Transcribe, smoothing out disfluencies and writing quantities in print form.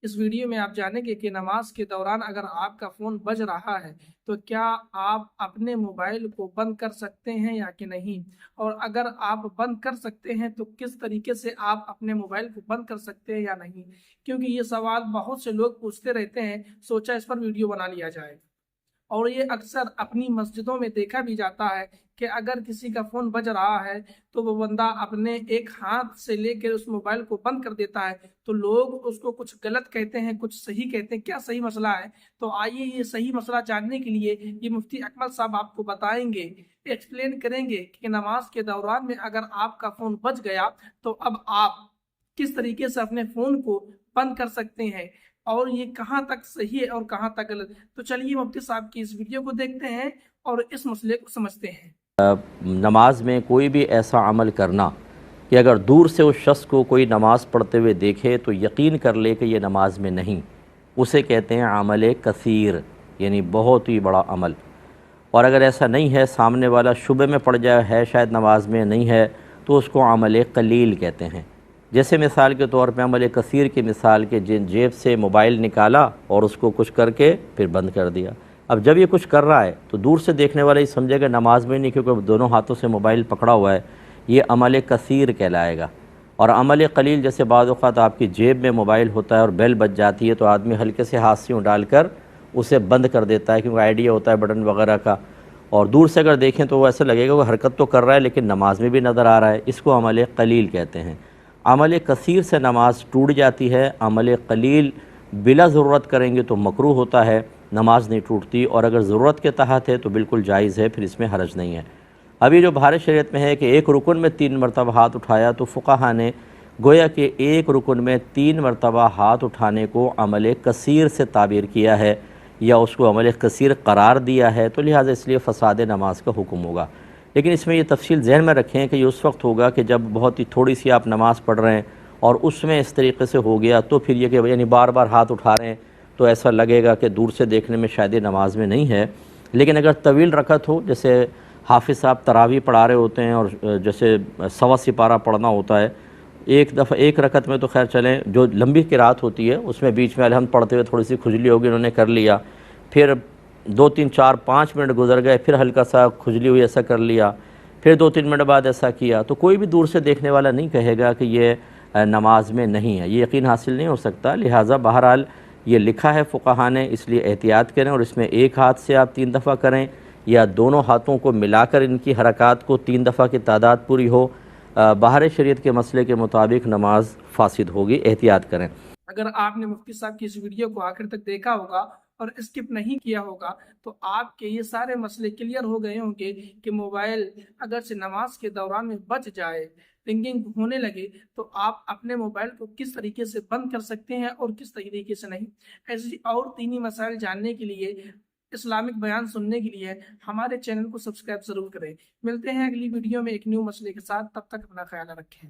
اس video میں آپ جانیں گے کہ نماز کے دوران اگر آپ کا فون بج رہا ہے تو کیا آپ اپنے موبائل کو بند کر سکتے ہیں یا کہ نہیں، اور اگر آپ بند کر سکتے ہیں تو کس طریقے سے آپ اپنے موبائل کو بند کر سکتے ہیں یا نہیں، کیونکہ یہ سوال بہت سے لوگ پوچھتے رہتے ہیں۔ سوچا اس پر ویڈیو بنا لیا جائے۔ اور یہ اکثر اپنی مسجدوں میں دیکھا بھی جاتا ہے کہ اگر کسی کا فون بج رہا ہے تو وہ بندہ اپنے ایک ہاتھ سے لے کے اس موبائل کو بند کر دیتا ہے، تو لوگ اس کو کچھ غلط کہتے ہیں، کچھ صحیح کہتے ہیں۔ کیا صحیح مسئلہ ہے؟ تو آئیے یہ صحیح مسئلہ جاننے کے لیے یہ مفتی اکمل صاحب آپ کو بتائیں گے، ایکسپلین کریں گے کہ نماز کے دوران میں اگر آپ کا فون بج گیا تو اب آپ کس طریقے سے اپنے فون کو بند کر سکتے ہیں، اور یہ کہاں تک صحیح ہے اور کہاں تک غلط۔ تو چلیے مفتی صاحب کی اس ویڈیو کو دیکھتے ہیں اور اس مسئلے کو سمجھتے ہیں۔ نماز میں کوئی بھی ایسا عمل کرنا کہ اگر دور سے اس شخص کو کوئی نماز پڑھتے ہوئے دیکھے تو یقین کر لے کہ یہ نماز میں نہیں، اسے کہتے ہیں عمل کثیر، یعنی بہت ہی بڑا عمل۔ اور اگر ایسا نہیں ہے، سامنے والا شبہ میں پڑ جائے ہے شاید نماز میں نہیں ہے، تو اس کو عمل قلیل کہتے ہیں۔ جیسے مثال کے طور پہ عمل کثیر کی مثال کے جیب سے موبائل نکالا اور اس کو کچھ کر کے پھر بند کر دیا۔ اب جب یہ کچھ کر رہا ہے تو دور سے دیکھنے والا یہ سمجھے گا نماز میں نہیں، کیونکہ دونوں ہاتھوں سے موبائل پکڑا ہوا ہے، یہ عمل کثیر کہلائے گا۔ اور عمل قلیل جیسے بعض اوقات آپ کی جیب میں موبائل ہوتا ہے اور بیل بج جاتی ہے تو آدمی ہلکے سے ہاتھ سے ڈال کر اسے بند کر دیتا ہے، کیونکہ آئیڈیا ہوتا ہے بٹن وغیرہ کا، اور دور سے اگر دیکھیں تو وہ ایسا لگے گا وہ حرکت تو کر رہا ہے لیکن نماز میں بھی نظر آ رہا ہے، اس کو عمل قلیل کہتے ہیں۔ عمل کثیر سے نماز ٹوٹ جاتی ہے، عمل قلیل بلا ضرورت کریں گے تو مکروہ ہوتا ہے، نماز نہیں ٹوٹتی، اور اگر ضرورت کے تحت ہے تو بالکل جائز ہے، پھر اس میں حرج نہیں ہے۔ ابھی جو بہار شریعت میں ہے کہ ایک رکن میں 3 مرتبہ ہاتھ اٹھایا، تو فقہا نے گویا کہ ایک رکن میں 3 مرتبہ ہاتھ اٹھانے کو عمل کثیر سے تعبیر کیا ہے یا اس کو عمل کثیر قرار دیا ہے، تو لہٰذا اس لیے فساد نماز کا حکم ہوگا۔ لیکن اس میں یہ تفصیل ذہن میں رکھیں کہ یہ اس وقت ہوگا کہ جب بہت ہی تھوڑی سی آپ نماز پڑھ رہے ہیں اور اس میں اس طریقے سے ہو گیا، تو پھر یہ کہ یعنی بار بار ہاتھ اٹھا رہے ہیں تو ایسا لگے گا کہ دور سے دیکھنے میں شاید یہ نماز میں نہیں ہے۔ لیکن اگر طویل رکعت ہو، جیسے حافظ صاحب تراویح پڑھا رہے ہوتے ہیں اور جیسے سوا سپارہ پڑھنا ہوتا ہے، ایک دفعہ ایک رکعت میں تو خیر چلیں، جو لمبی قرات ہوتی ہے اس میں بیچ میں الحمد پڑھتے ہوئے تھوڑی سی کھجلی ہوگی، انہوں نے کر لیا، پھر 2 3 4 5 منٹ گزر گئے، پھر ہلکا سا کھجلی ہوئی، ایسا کر لیا، پھر 2 3 منٹ بعد ایسا کیا، تو کوئی بھی دور سے دیکھنے والا نہیں کہے گا کہ یہ نماز میں نہیں ہے، یہ یقین حاصل نہیں ہو سکتا۔ لہٰذا بہرحال یہ لکھا ہے فقہا نے، اس لیے احتیاط کریں، اور اس میں ایک ہاتھ سے آپ 3 دفعہ کریں یا دونوں ہاتھوں کو ملا کر ان کی حرکات کو 3 دفعہ کی تعداد پوری ہو، بہار شریعت کے مسئلے کے مطابق نماز فاسد ہوگی، احتیاط کریں۔ اگر آپ نے مفتی صاحب کی اس ویڈیو کو آخر تک دیکھا ہوگا اور اسکپ نہیں کیا ہوگا تو آپ کے یہ سارے مسئلے کلیئر ہو گئے ہوں گے کہ موبائل اگر سے نماز کے دوران میں بچ جائے، رنگنگ ہونے لگے، تو آپ اپنے موبائل کو کس طریقے سے بند کر سکتے ہیں اور کس طریقے سے نہیں۔ ایسی اور دینی مسائل جاننے کے لیے، اسلامک بیان سننے کے لیے ہمارے چینل کو سبسکرائب ضرور کریں۔ ملتے ہیں اگلی ویڈیو میں ایک نیو مسئلے کے ساتھ، تب تک اپنا خیال رکھیں۔